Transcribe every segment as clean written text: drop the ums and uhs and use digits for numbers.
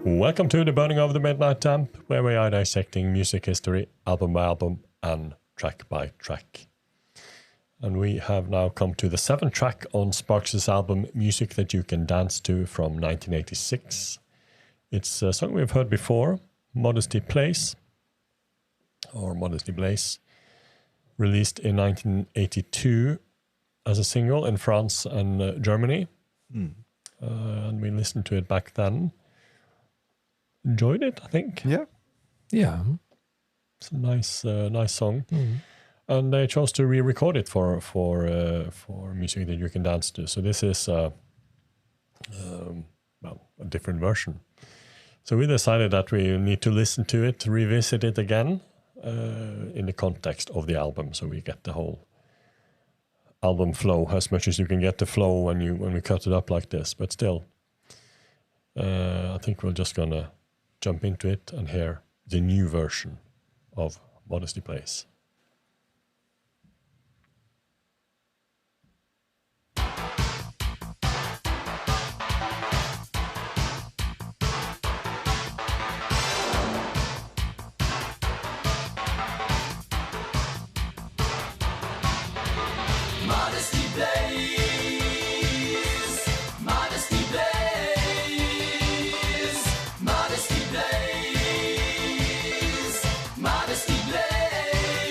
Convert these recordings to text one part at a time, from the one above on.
Welcome to the Burning of the Midnight Damp, where we are dissecting music history, album by album, and track by track. And we have now come to the 7th track on Sparks' album Music That You Can Dance To from 1986. It's a song we've heard before, Modesty Plays, or Modesty Plays, released in 1982 as a single in France and Germany. And we listened to it back then. Enjoyed it, I think. Yeah. It's a nice song. And they chose to re-record it for Music That You Can Dance To. So this is a different version. So we decided that we need to listen to it, revisit it again in the context of the album, so we get the whole album flow as much as you can get the flow when we cut it up like this. But still, I think we're just gonna jump into it and hear the new version of Modesty Plays. Modesty Plays, Modesty Plays, Modesty Plays, Modesty Plays.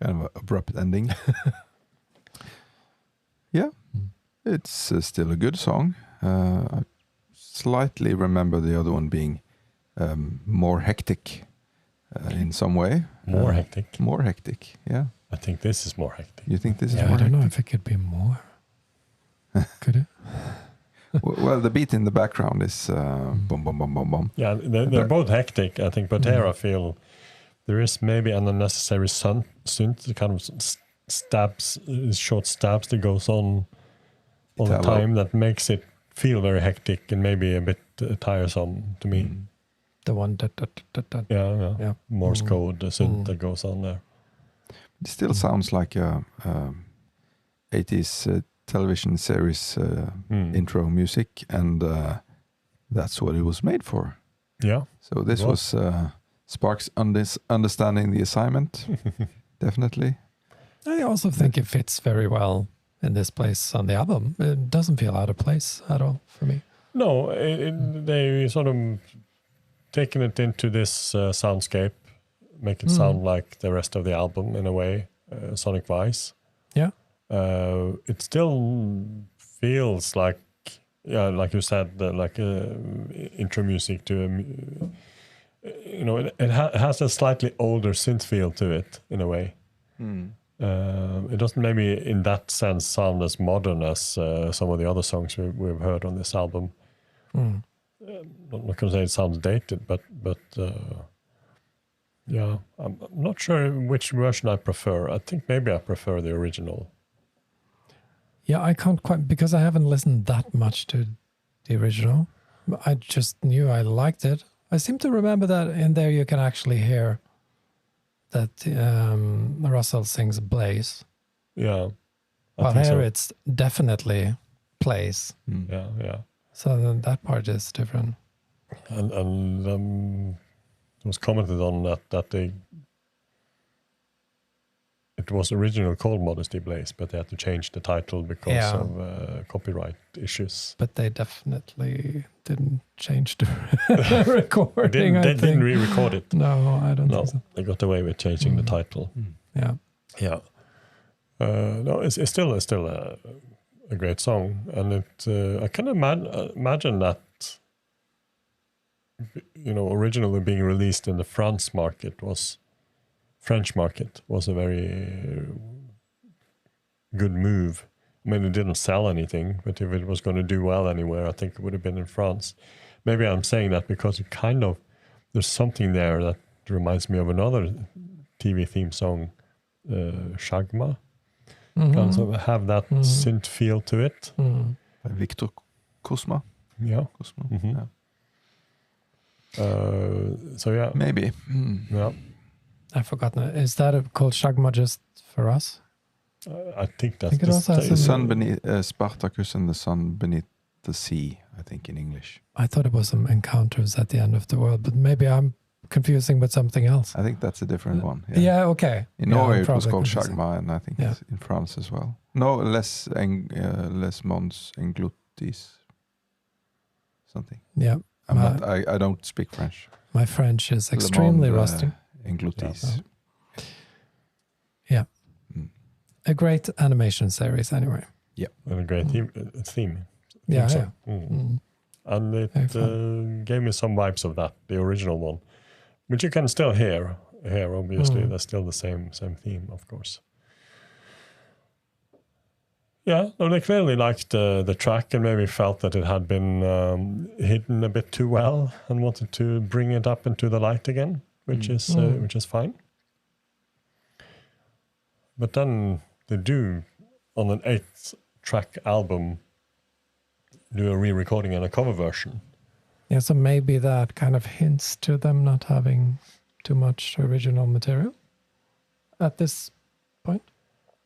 Kind of an abrupt ending. Yeah, it's still a good song. I slightly remember the other one being more hectic in some way. More hectic. More hectic, yeah. I think this is more hectic. You think this is Yeah, more I don't know hectic? if it could be more. Could it? Well, the beat in the background is boom, boom, boom, boom, boom. Yeah, they're both hectic, I think, but here I feel there is maybe an unnecessary synth, kind of stabs, short stabs that goes on all the Italo. time that makes it feel very hectic and maybe a bit tiresome to me. The one that. Yeah. Morse code, the synth that goes on there. It still sounds like a 80s television series intro music, and that's what it was made for. Yeah. So this was Sparks understanding the assignment, definitely. I also think it fits very well in this place on the album. It doesn't feel out of place at all for me. No, they sort of taken it into this soundscape, make it sound like the rest of the album in a way, sonic-wise. Yeah. It still feels like, like you said, like intro music to it has a slightly older synth feel to it in a way. It doesn't maybe in that sense sound as modern as some of the other songs we've heard on this album. I'm not going to say it sounds dated, but yeah, I'm not sure which version I prefer. I think maybe I prefer the original. Yeah, I can't quite, because I haven't listened that much to the original. I just knew I liked it. I seem to remember that in there you can actually hear that Russell sings Blaze. Yeah. But here it's definitely Plays. Yeah. So then that part is different. And it was commented on that it was originally called Modesty Plays, but they had to change the title because of copyright issues. But they definitely didn't change the recording. They didn't re-record it. No, I don't think so. They got away with changing the title. Yeah. No, it's still a great song, and it I can imagine that originally being released in the French market was a very good move. I mean, it didn't sell anything, but if it was going to do well anywhere, I think it would have been in France. Maybe I'm saying that because it there's something there that reminds me of another TV theme song, Shagma. Kind of have that synth feel to it. By Victor Cosma. Yeah. Cosma. Mm-hmm. Yeah. So yeah. Maybe. Yeah. I've forgotten. Is that called Shagma just for us? I think that's it also has The sun beneath Spartacus and the sun beneath the sea, I think in English. I thought it was some encounters at the end of the world, but maybe I'm confusing with something else. I think that's a different one. Yeah, okay. In Norway it was called Shagma, and I think it's in France as well. No, Les Mons Engloutis. Something. Yeah. I don't speak French. My French is extremely rusty. Engloutis. Yeah. A great animation series anyway. Yeah. And a great theme. Yeah. And it gave me some vibes of that, the original one. Which you can still hear here, obviously. That's still the same theme, of course. Yeah, no, they clearly liked the track and maybe felt that it had been hidden a bit too well and wanted to bring it up into the light again, which is fine. But then they do, on an 8-track album, do a re-recording and a cover version. Yeah, so maybe that kind of hints to them not having too much original material at this point.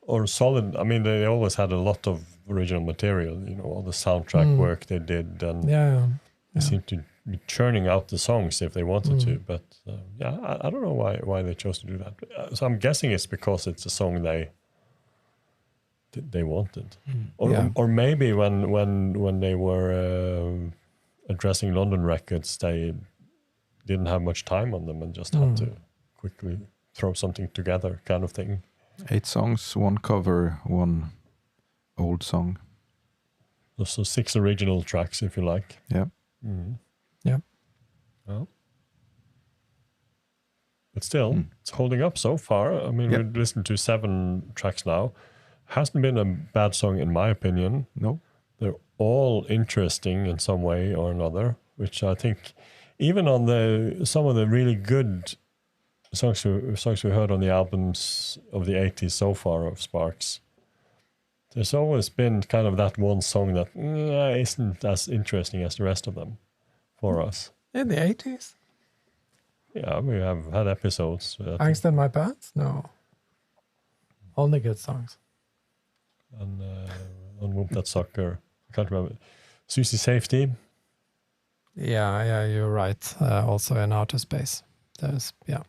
Or solid. I mean, they always had a lot of original material, all the soundtrack work they did. And they seemed to be churning out the songs if they wanted to. But I don't know why they chose to do that. So I'm guessing it's because it's a song they wanted. Or maybe when they were addressing London Records, they didn't have much time on them and just had to quickly throw something together kind of thing. 8 songs, 1 cover, 1 old song. So 6 original tracks, if you like. Yeah. Mm. Yeah. Well, but still, it's holding up so far. I mean, Yep. we've listened to 7 tracks now. Hasn't been a bad song, in my opinion. No. They're all interesting in some way or another, which I think, even on some of the really good songs we heard on the albums of the 80s so far of Sparks, there's always been kind of that one song that isn't as interesting as the rest of them for us. In the 80s? Yeah, we have had episodes. Angst in My Pants? No. Only good songs. And on Whoop That Sucker, I can't remember. Susie Safety. Yeah, you're right. Also in Outer Space. There's, yeah.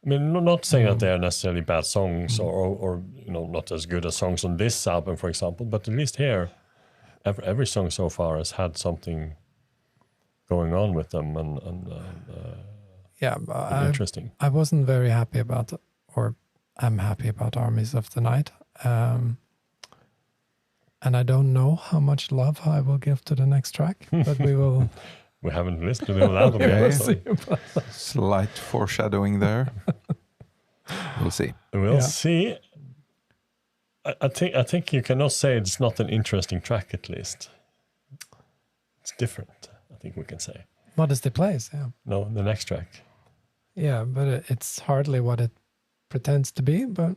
I mean, not saying that they are necessarily bad songs or not as good as songs on this album, for example, but at least here, every song so far has had something going on with them and Yeah, interesting. I wasn't very happy about, or I'm happy about Armies of the Night. And I don't know how much love I will give to the next track, but we will. We haven't listened to the whole album Okay. yet. So Slight foreshadowing there. We'll see. we'll see. I think you cannot say it's not an interesting track, at least. It's different, I think we can say. Modesty Plays, yeah. No, the next track. Yeah, but it's hardly what it pretends to be, but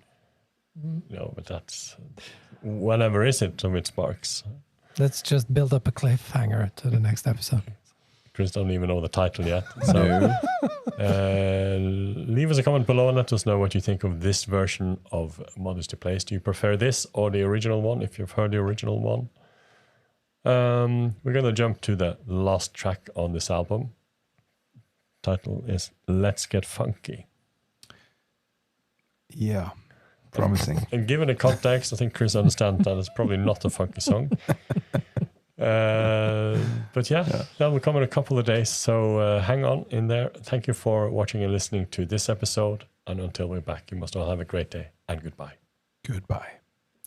No, but that's... Whenever is it with Sparks? let's just build up a cliffhanger to the next episode. Chris don't even know the title yet. So leave us a comment below and let us know what you think of this version of Modesty Plays. Do you prefer this or the original one, if you've heard the original one? We're going to jump to the last track on this album. Title is Let's Get Funky. Yeah. Promising. And given the context, I think Chris understands that it's probably not a funky song. But yeah, that will come in a couple of days. So hang on in there. Thank you for watching and listening to this episode. And until we're back, you must all have a great day and goodbye. Goodbye.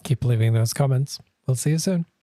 Keep leaving those comments. We'll see you soon.